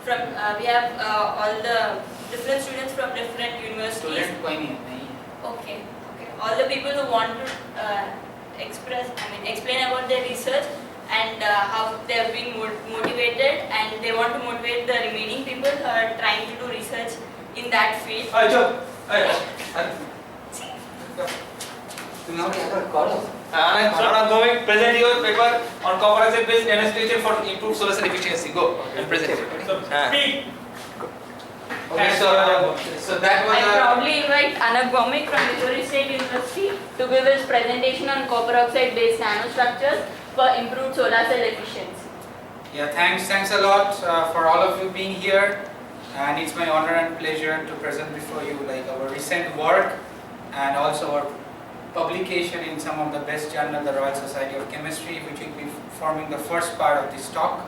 we have all the different students from different universities. Okay. All the people who want to explain about their research and how they have been motivated, and they want to motivate the remaining people who are trying to do research in that field. Anagh, Bhaumik, present your paper on copper oxide based nanostructure for improved solar cell efficiency. Go and present it. Speak. Okay, so that was I proudly invite Anagh Bhaumik from Missouri State University to give his presentation on copper oxide based nanostructures for improved solar cell efficiency. Yeah, thanks a lot for all of you being here, and it's my honor and pleasure to present before you like our recent work and also our publication in some of the best journal, the Royal Society of Chemistry, which will be forming the first part of this talk.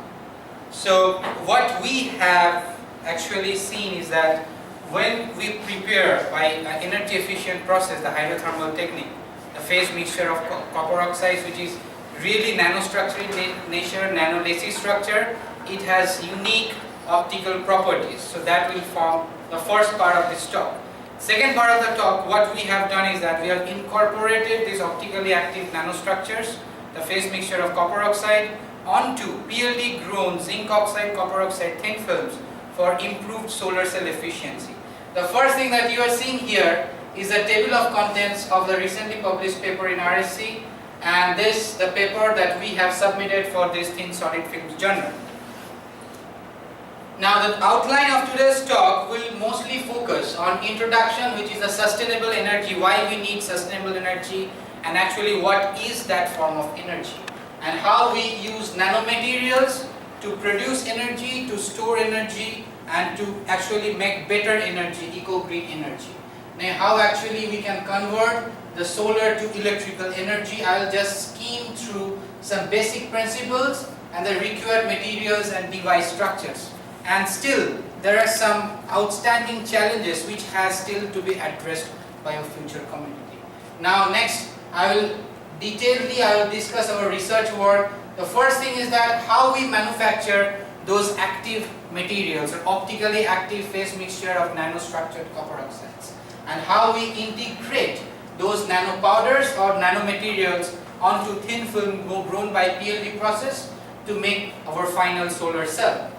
So what we have actually seen is that when we prepare by an energy efficient process, the hydrothermal technique, the phase mixture of copper oxides, which is really nanostructure in nature, nano-lacy structure, it has unique optical properties. So that will form the first part of this talk. Second part of the talk, what we have done is that we have incorporated these optically active nanostructures, the phase mixture of copper oxide, onto PLD grown zinc oxide, copper oxide thin films for improved solar cell efficiency. The first thing that you are seeing here is a table of contents of the recently published paper in RSC, and this the paper that we have submitted for this thin solid films journal. Now the outline of today's talk will mostly focus on introduction, which is the sustainable energy, why we need sustainable energy, and actually what is that form of energy, and how we use nanomaterials to produce energy, to store energy, and to actually make better energy, eco-green energy. Now how actually we can convert the solar to electrical energy. I will just skim through some basic principles and the required materials and device structures. And still there are some outstanding challenges which has still to be addressed by our future community. Now next I will discuss our research work. The first thing is that how we manufacture those active materials or optically active phase mixture of nanostructured copper oxides, and how we integrate those nanopowders or nanomaterials onto thin film grown by PLD process to make our final solar cell.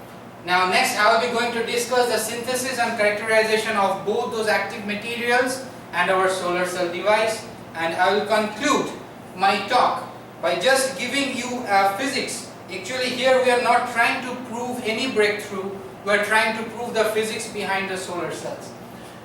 Now next I will be going to discuss the synthesis and characterization of both those active materials and our solar cell device, and I will conclude my talk by just giving you physics. Actually here we are not trying to prove any breakthrough, we are trying to prove the physics behind the solar cells.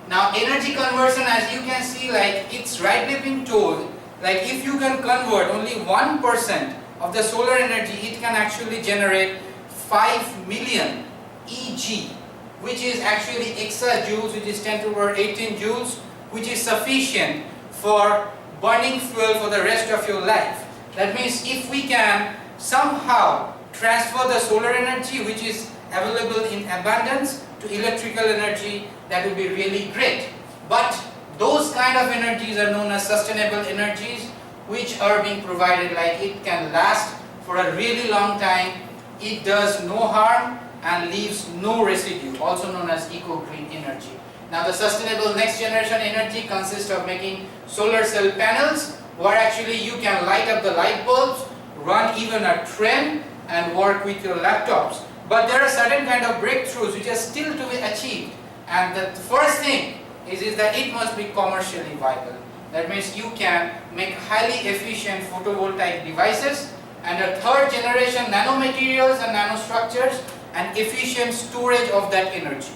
Now energy conversion, as you can see, like it's rightly been told, like if you can convert only 1% of the solar energy, it can actually generate 5 million EG, which is actually exajoules, which is 10 to the power 18 joules, which is sufficient for burning fuel for the rest of your life. That means if we can somehow transfer the solar energy, which is available in abundance, to electrical energy, that would be really great. But those kind of energies are known as sustainable energies, which are being provided, like it can last for a really long time, it does no harm and leaves no residue, also known as eco-green energy. Now the sustainable next generation energy consists of making solar cell panels where actually you can light up the light bulbs, run even a train and work with your laptops. But there are certain kind of breakthroughs which are still to be achieved, and the first thing is that it must be commercially viable. That means you can make highly efficient photovoltaic devices, and a third generation nanomaterials and nanostructures and efficient storage of that energy.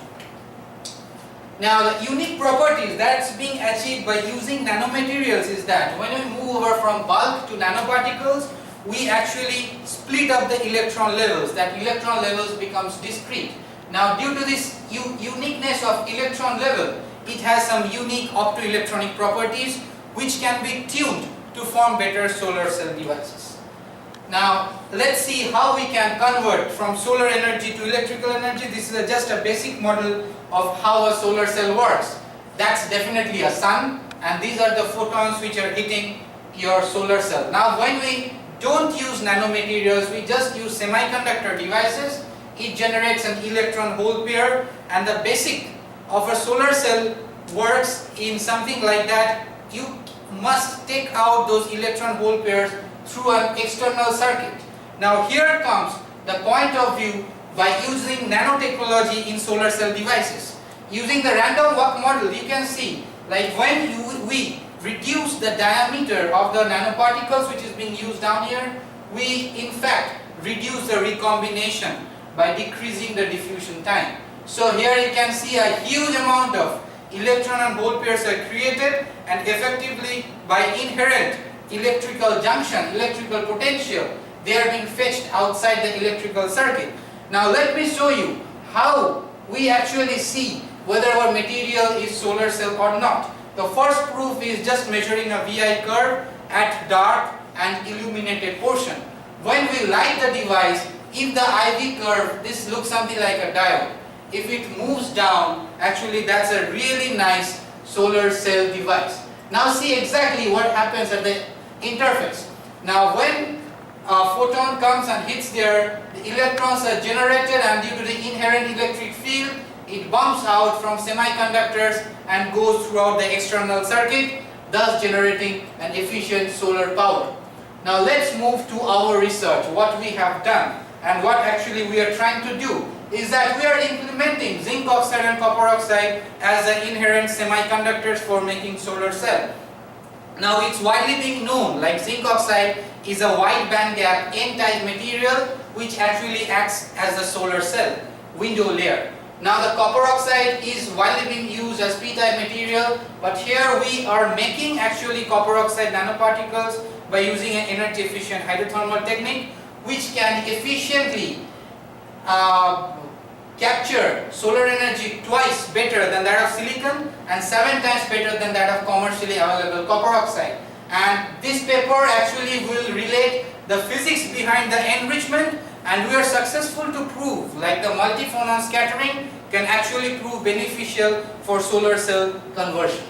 Now the unique properties that's being achieved by using nanomaterials is that when we move over from bulk to nanoparticles, we actually split up the electron levels. That electron levels becomes discrete. Now due to this uniqueness of electron level, it has some unique optoelectronic properties which can be tuned to form better solar cell devices. Now let's see how we can convert from solar energy to electrical energy. This is just a basic model of how a solar cell works. That's definitely a sun, and these are the photons which are hitting your solar cell. Now when we don't use nanomaterials, we just use semiconductor devices, it generates an electron hole pair, and the basic of a solar cell works in something like that. You must take out those electron hole pairs through an external circuit. Now here comes the point of view by using nanotechnology in solar cell devices. Using the random walk model, you can see like when we reduce the diameter of the nanoparticles which is being used down here, we in fact reduce the recombination by decreasing the diffusion time. So here you can see a huge amount of electron and hole pairs are created, and effectively by inherent electrical junction, electrical potential, they are being fetched outside the electrical circuit. Now let me show you how we actually see whether our material is solar cell or not. The first proof is just measuring a VI curve at dark and illuminated portion. When we light the device, if the IV curve, this looks something like a diode. If it moves down, actually that's a really nice solar cell device. Now see exactly what happens at the interface. Now when a photon comes and hits there, the electrons are generated, and due to the inherent electric field, it bumps out from semiconductors and goes throughout the external circuit, thus generating an efficient solar power. Now let's move to our research, what we have done, and what actually we are trying to do is that we are implementing zinc oxide and copper oxide as the inherent semiconductors for making solar cell. Now it's widely being known like zinc oxide is a wide band gap N-type material which actually acts as the solar cell window layer. Now the copper oxide is widely being used as P-type material, but here we are making actually copper oxide nanoparticles by using an energy efficient hydrothermal technique which can efficiently capture solar energy twice better than that of silicon and 7 times better than that of commercially available copper oxide. And this paper actually will relate the physics behind the enrichment, and we are successful to prove like the multi-phonon scattering can actually prove beneficial for solar cell conversion.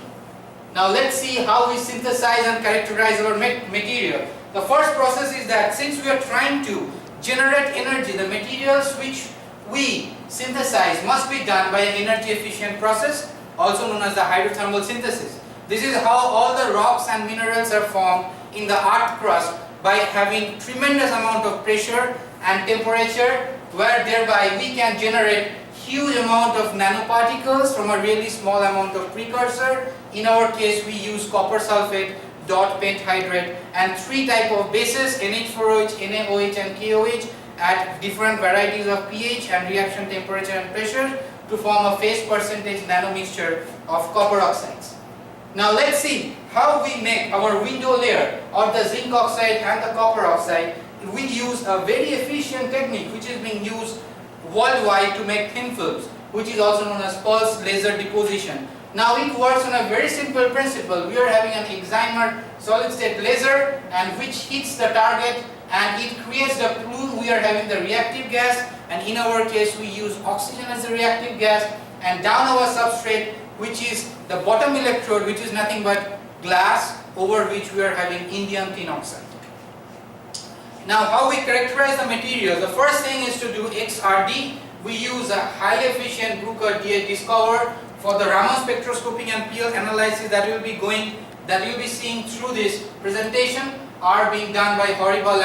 Now let's see how we synthesize and characterize our material. The first process is that since we are trying to generate energy, the materials which we synthesize must be done by an energy efficient process, also known as the hydrothermal synthesis. This is how all the rocks and minerals are formed in the earth crust by having tremendous amount of pressure and temperature, where thereby we can generate huge amount of nanoparticles from a really small amount of precursor. In our case we use copper sulfate, dot pentahydrate, and 3 type of bases, NH4OH, NaOH and KOH, at different varieties of pH and reaction temperature and pressure to form a phase percentage nanomixture of copper oxides. Now let's see how we make our window layer of the zinc oxide and the copper oxide. We use a very efficient technique which is being used worldwide to make thin films, which is also known as pulse laser deposition. Now it works on a very simple principle. We are having an excimer solid state laser and which hits the target and it creates the plume. We are having the reactive gas, and in our case we use oxygen as the reactive gas, and down our substrate, which is the bottom electrode, which is nothing but glass, over which we are having indium tin oxide. Now how we characterize the material? The first thing is to do XRD. We use a highly efficient Bruker DH discover for the Raman spectroscopy and PL analysis that you'll be seeing through this presentation are being done by Horiba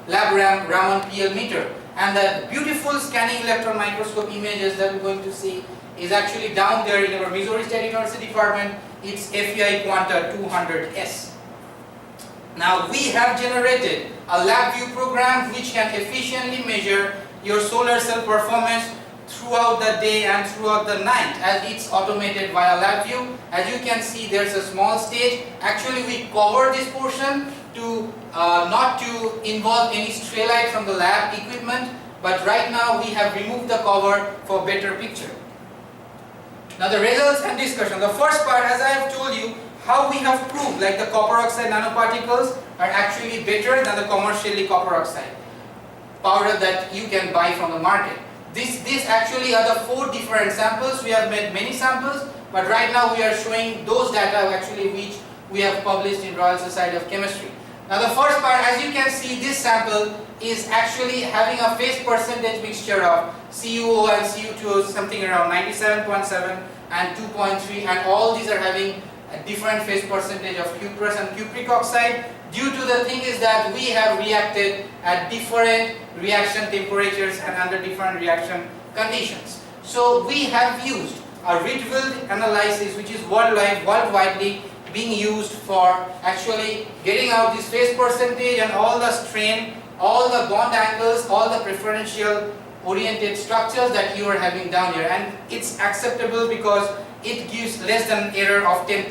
Raman PL meter. And the beautiful scanning electron microscope images that we're going to see is actually down there in our Missouri State University department. It's FEI Quanta 200S. Now we have generated a LabVIEW program which can efficiently measure your solar cell performance throughout the day and throughout the night, as it's automated via LabVIEW. As you can see, there's a small stage. Actually we cover this portion to not to involve any stray light from the lab equipment, but right now we have removed the cover for better picture. Now the results and discussion. The first part, as I have told you, how we have proved like the copper oxide nanoparticles are actually better than the commercially copper oxide powder that you can buy from the market. These actually are the 4 different samples. We have made many samples, but right now we are showing those data actually which we have published in Royal Society of Chemistry. Now the first part, as you can see, this sample is actually having a phase percentage mixture of CuO and Cu2O, something around 97.7 and 2.3, and all these are having a different phase percentage of cuprous and cupric oxide. Due to the thing is that we have reacted at different reaction temperatures and under different reaction conditions. So we have used a Rietveld analysis, which is worldwidely being used for actually getting out this phase percentage and all the strain, all the bond angles, all the preferential oriented structures that you are having down here, and it's acceptable because it gives less than error of 10%.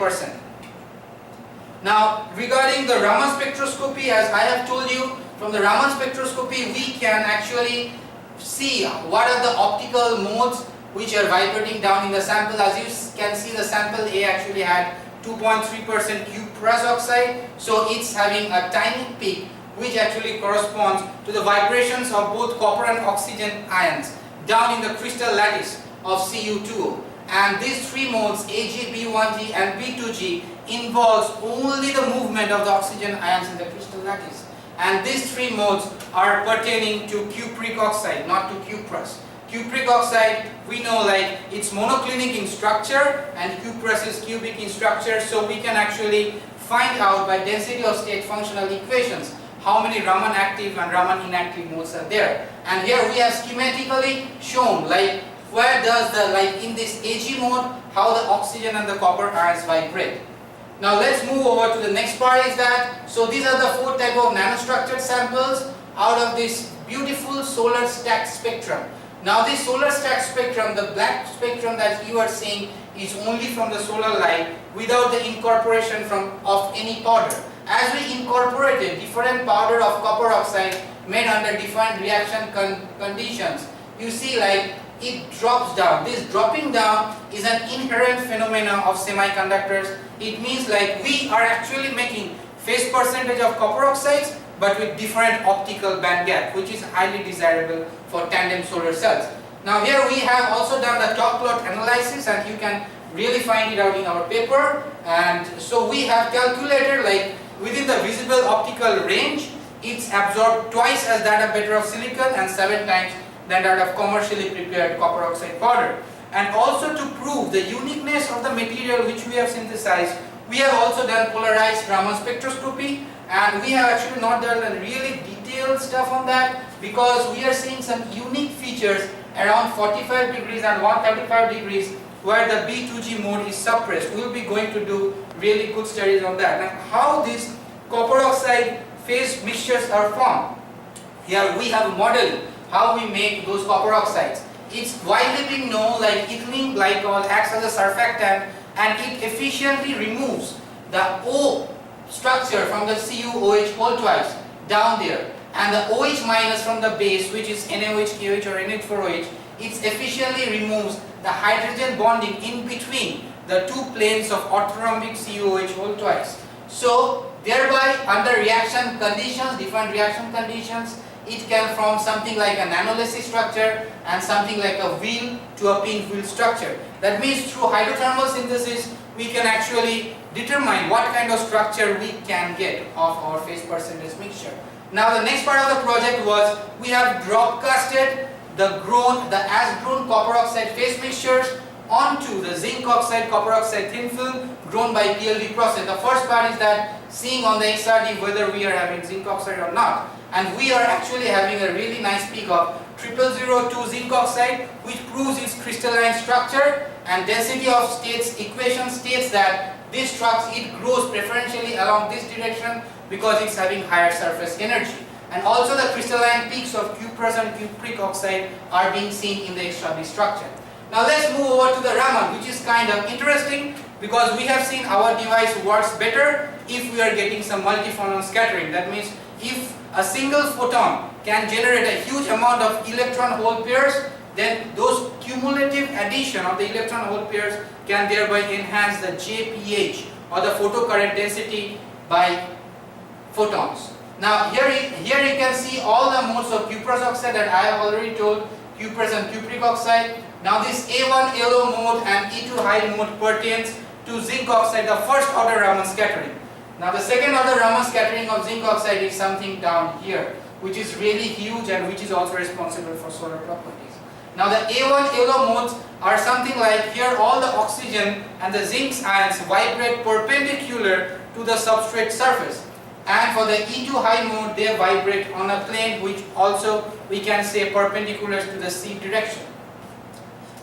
Now regarding the Raman spectroscopy, as I have told you, from the Raman spectroscopy we can actually see what are the optical modes which are vibrating down in the sample. As you can see, the sample A actually had 2.3% cuprous oxide, so it's having a tiny peak which actually corresponds to the vibrations of both copper and oxygen ions down in the crystal lattice of Cu2O. And these three modes, Ag, B1G and B2G, involves only the movement of the oxygen ions in the crystal lattice. And these three modes are pertaining to cupric oxide, not to cuprous. Cupric oxide, we know like it's monoclinic in structure and cuprous is cubic in structure, so we can actually find out by density of state functional equations how many Raman active and Raman inactive modes are there. And here we have schematically shown like where does the, like in this Ag mode, how the oxygen and the copper ions vibrate. Now let's move over to the next part is that, so these are the 4 type of nanostructured samples out of this beautiful solar stacked spectrum. Now this solar stacked spectrum, the black spectrum that you are seeing is only from the solar light without the incorporation of any powder. As we incorporated different powder of copper oxide made under different reaction conditions, you see like it drops down. This dropping down is an inherent phenomenon of semiconductors. It means like we are actually making phase percentage of copper oxides but with different optical band gap, which is highly desirable for tandem solar cells. Now here we have also done the top plot analysis, and you can really find it out in our paper. And so we have calculated like within the visible optical range, it's absorbed twice as that of better of silicon and 7 times than that of commercially prepared copper oxide powder. And also to prove the uniqueness of the material which we have synthesized, we have also done polarized Raman spectroscopy, and we have actually not done a really detailed stuff on that because we are seeing some unique features around 45 degrees and 135 degrees where the B2G mode is suppressed. We will be going to do really good studies on that. Now how these copper oxide phase mixtures are formed. Here we have modeled how we make those copper oxides. It's widely being known like ethylene glycol acts as a surfactant and it efficiently removes the O structure from the CuOH whole twice down there, and the OH minus from the base, which is NaOH, KOH or NH4OH, it efficiently removes the hydrogen bonding in between the 2 planes of orthorhombic CuOH whole twice. So thereby under reaction conditions, different reaction conditions, it can form something like a nanolacey structure and something like a wheel to a pinwheel structure. That means through hydrothermal synthesis we can actually determine what kind of structure we can get of our phase percentage mixture. Now the next part of the project was we have drop casted the as grown copper oxide phase mixtures onto the zinc oxide copper oxide thin film grown by PLD process. The first part is that seeing on the XRD whether we are having zinc oxide or not, and we are actually having a really nice peak of 0002 zinc oxide, which proves its crystalline structure, and density of states equation states that this structure it grows preferentially along this direction because it's having higher surface energy. And also the crystalline peaks of cuprous and cupric oxide are being seen in the XRD structure. Now let's move over to the Raman, which is kind of interesting because we have seen our device works better if we are getting some multi-photon scattering. That means if a single photon can generate a huge amount of electron hole pairs, then those cumulative addition of the electron hole pairs can thereby enhance the JPH or the photocurrent density by photons. Now here you can see all the modes of cuprous oxide that I have already told, cuprous and cupric oxide. Now this A1 yellow mode and E2 high mode pertains to zinc oxide, the first order Raman scattering. Now the second order Raman scattering of zinc oxide is something down here. which is really huge and which is also responsible for solar properties. Now the A1 yellow modes are something like here all the oxygen and the zinc ions vibrate perpendicular to the substrate surface, and for the E2 high mode they vibrate on a plane which also we can say perpendicular to the C direction.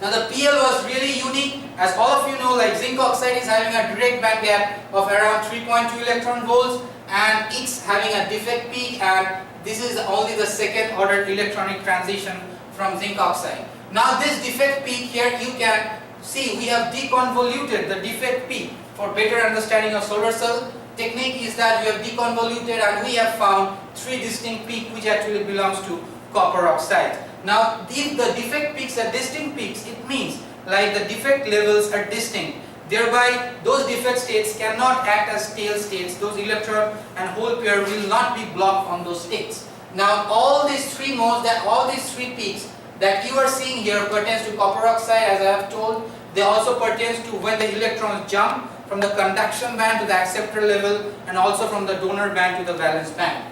Now the PL was really unique, as all of you know, like zinc oxide is having a direct band gap of around 3.2 electron volts and it's having a defect peak, and this is only the second order electronic transition from zinc oxide. Now this defect peak here you can see we have deconvoluted the defect peak for better understanding of solar cell. Technique is that we have deconvoluted and we have found three distinct peaks which actually belongs to copper oxide. Now if the defect peaks are distinct peaks, it means like the defect levels are distinct. Thereby those defect states cannot act as tail states. Those electron and hole pair will not be blocked on those states. Now all these three modes, all these three peaks that you are seeing here pertains to copper oxide, as I have told. They also pertains to when the electrons jump from the conduction band to the acceptor level and also from the donor band to the valence band.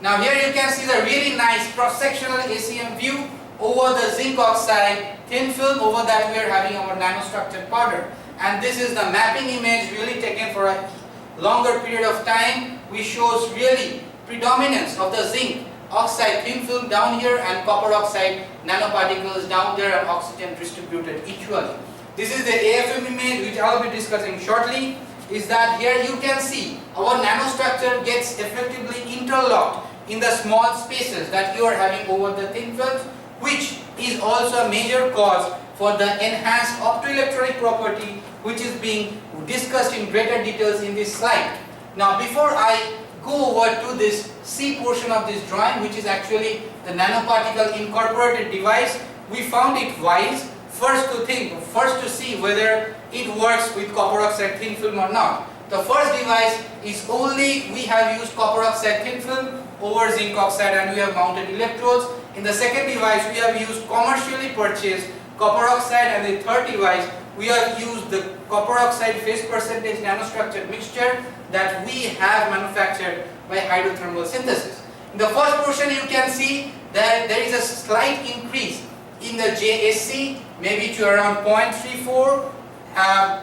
Now here you can see the really nice cross-sectional ACM view over the zinc oxide thin film. Over that we are having our nanostructured powder, and this is the mapping image really taken for a longer period of time, which shows really predominance of the zinc oxide thin film down here and copper oxide nanoparticles down there and oxygen distributed equally. This is the AFM image which I will be discussing shortly. Is that here you can see our nanostructure gets effectively interlocked in the small spaces that you are having over the thin films, which is also a major cause for the enhanced optoelectronic property which is being discussed in greater details in this slide. Now before I go over to this C portion of this drawing, which is actually the nanoparticle incorporated device, we found it wise first to see whether it works with copper oxide thin film or not. The first device is only we have used copper oxide thin film over zinc oxide and we have mounted electrodes. In the second device we have used commercially purchased copper oxide, and the third device we have used the copper oxide phase percentage nanostructured mixture that we have manufactured by hydrothermal synthesis. In the first portion you can see that there is a slight increase in the JSC, maybe to around 0.34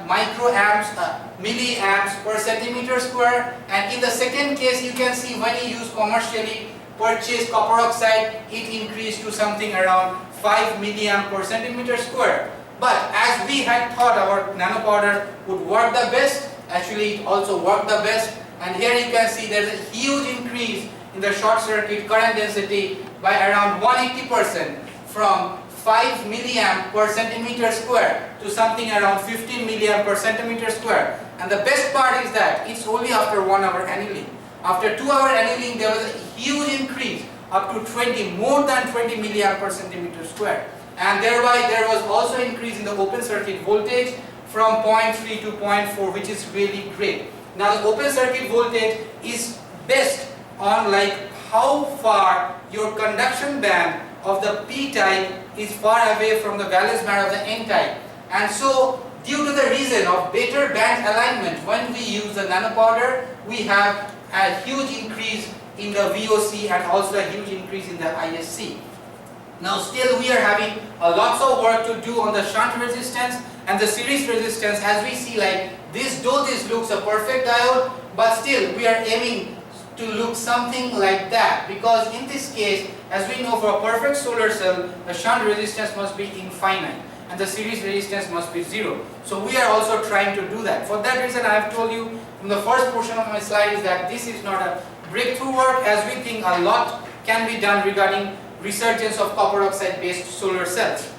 microamps, milliamps per centimeter square, and in the second case you can see when you use commercially purchased copper oxide, it increased to something around 5 milliamp per centimeter square. But as we had thought our nanopowder would work the best, actually it also worked the best, and here you can see there is a huge increase in the short circuit current density by around 180% from 5 milliamp per centimeter square to something around 15 milliamp per centimeter square. And the best part is that it's only after 1 hour annealing. After 2 hour annealing there was a huge increase up to more than 20 milliamp per centimeter square. And thereby there was also increase in the open circuit voltage from 0.3 to 0.4, which is really great. Now the open circuit voltage is based on like how far your conduction band of the P-type is far away from the valence band of the N-type. And so due to the reason of better band alignment, when we use the nanopowder, we have a huge increase in the VOC and also a huge increase in the ISC. Now still we are having lots of work to do on the shunt resistance and the series resistance. As we see, like this, though this looks a perfect diode, but still we are aiming to look something like that, because in this case, as we know, for a perfect solar cell the shunt resistance must be infinite and the series resistance must be 0. So we are also trying to do that. For that reason I have told you from the first portion of my slide is that this is not a breakthrough work, as we think a lot can be done regarding resurgence of copper oxide based solar cells.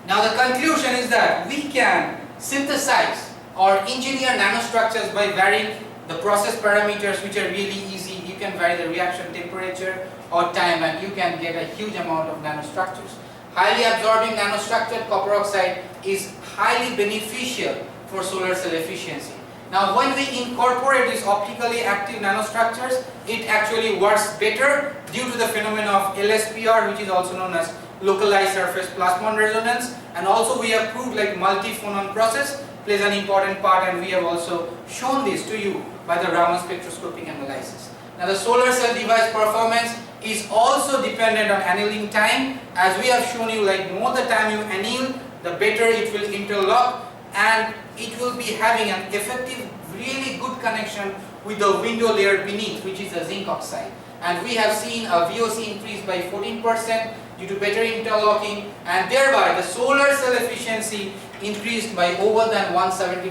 Now the conclusion is that we can synthesize or engineer nanostructures by varying the process parameters, which are really easy. You can vary the reaction temperature or time and you can get a huge amount of nanostructures. Highly absorbing nanostructured copper oxide is highly beneficial for solar cell efficiency. Now when we incorporate these optically active nanostructures, it actually works better due to the phenomenon of LSPR, which is also known as localized surface plasmon resonance, and also we have proved like multi-phonon process plays an important part, and we have also shown this to you by the Raman spectroscopic analysis. Now the solar cell device performance is also dependent on annealing time. As we have shown you, like more the time you anneal, the better it will interlock, and it will be having an effective, really good connection with the window layer beneath, which is the zinc oxide. And we have seen a VOC increase by 14% due to better interlocking, and thereby the solar cell efficiency increased by over than 170%.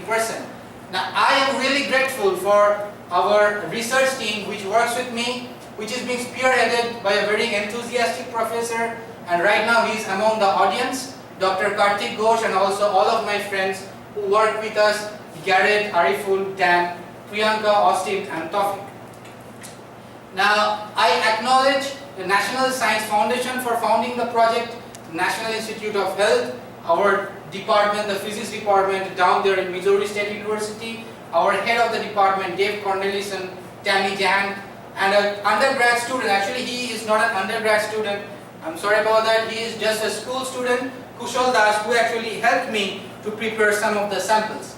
Now I am really grateful for our research team which works with me, which is being spearheaded by a very enthusiastic professor, and right now he is among the audience, Dr. Karthik Ghosh, and also all of my friends who work with us, Garrett, Ariful, Dan, Priyanka, Austin, and Tawfiq. Now I acknowledge the National Science Foundation for founding the project, National Institute of Health, our department, the physics department down there in Missouri State University, our head of the department, Dave Cornelissen, Tammy Jang, and an undergrad student. Actually, he is not an undergrad student. I'm sorry about that. He is just a school student, Kushal Das, who actually helped me to prepare some of the samples.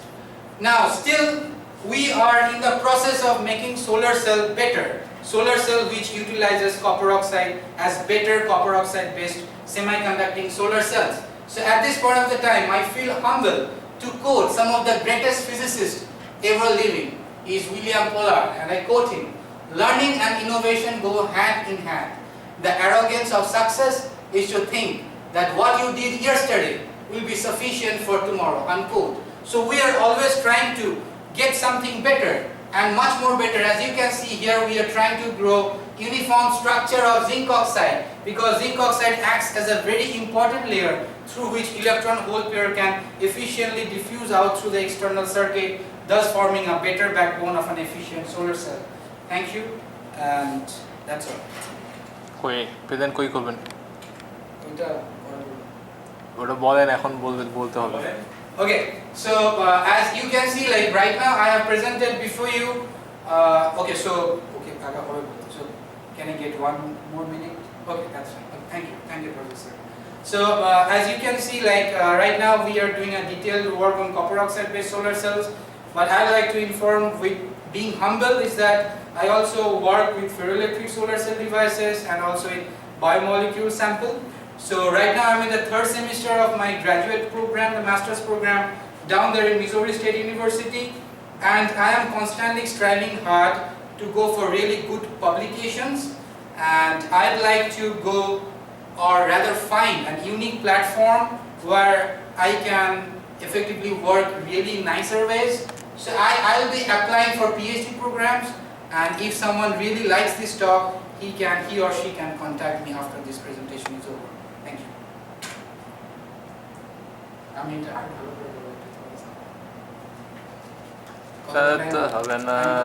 Now, still, we are in the process of making solar cell better. Solar cell which utilizes copper oxide as better copper oxide based semiconducting solar cells. So at this point of the time, I feel humble to quote some of the greatest physicists ever living. He is William Pollard, and I quote him: "Learning and innovation go hand in hand. The arrogance of success is to think that what you did yesterday will be sufficient for tomorrow," unquote. So we are always trying to get something better and much more better. As you can see here, we are trying to grow uniform structure of zinc oxide, because zinc oxide acts as a very important layer through which electron hole pair can efficiently diffuse out through the external circuit, thus forming a better backbone of an efficient solar cell. Thank you, and that's all. Present কই করবেন? ওটা বলেন, এখন বলতে হবে। Okay, so as you can see, like right now I have presented before you. Okay, so can I get one more minute? Okay, that's fine. Thank you, Professor. So as you can see, like right now we are doing a detailed work on copper oxide based solar cells. But I'd like to inform, with being humble, is that I also work with ferroelectric solar cell devices and also in biomolecule sample. So right now I'm in the 3rd semester of my graduate program, the master's program, down there in Missouri State University, and I am constantly striving hard to go for really good publications, and I'd like to go, or rather find, a unique platform where I can effectively work really nicer ways. So I'll be applying for PhD programs, and if someone really likes this talk, he or she can contact me after this presentation is over. Thank you. হবে না।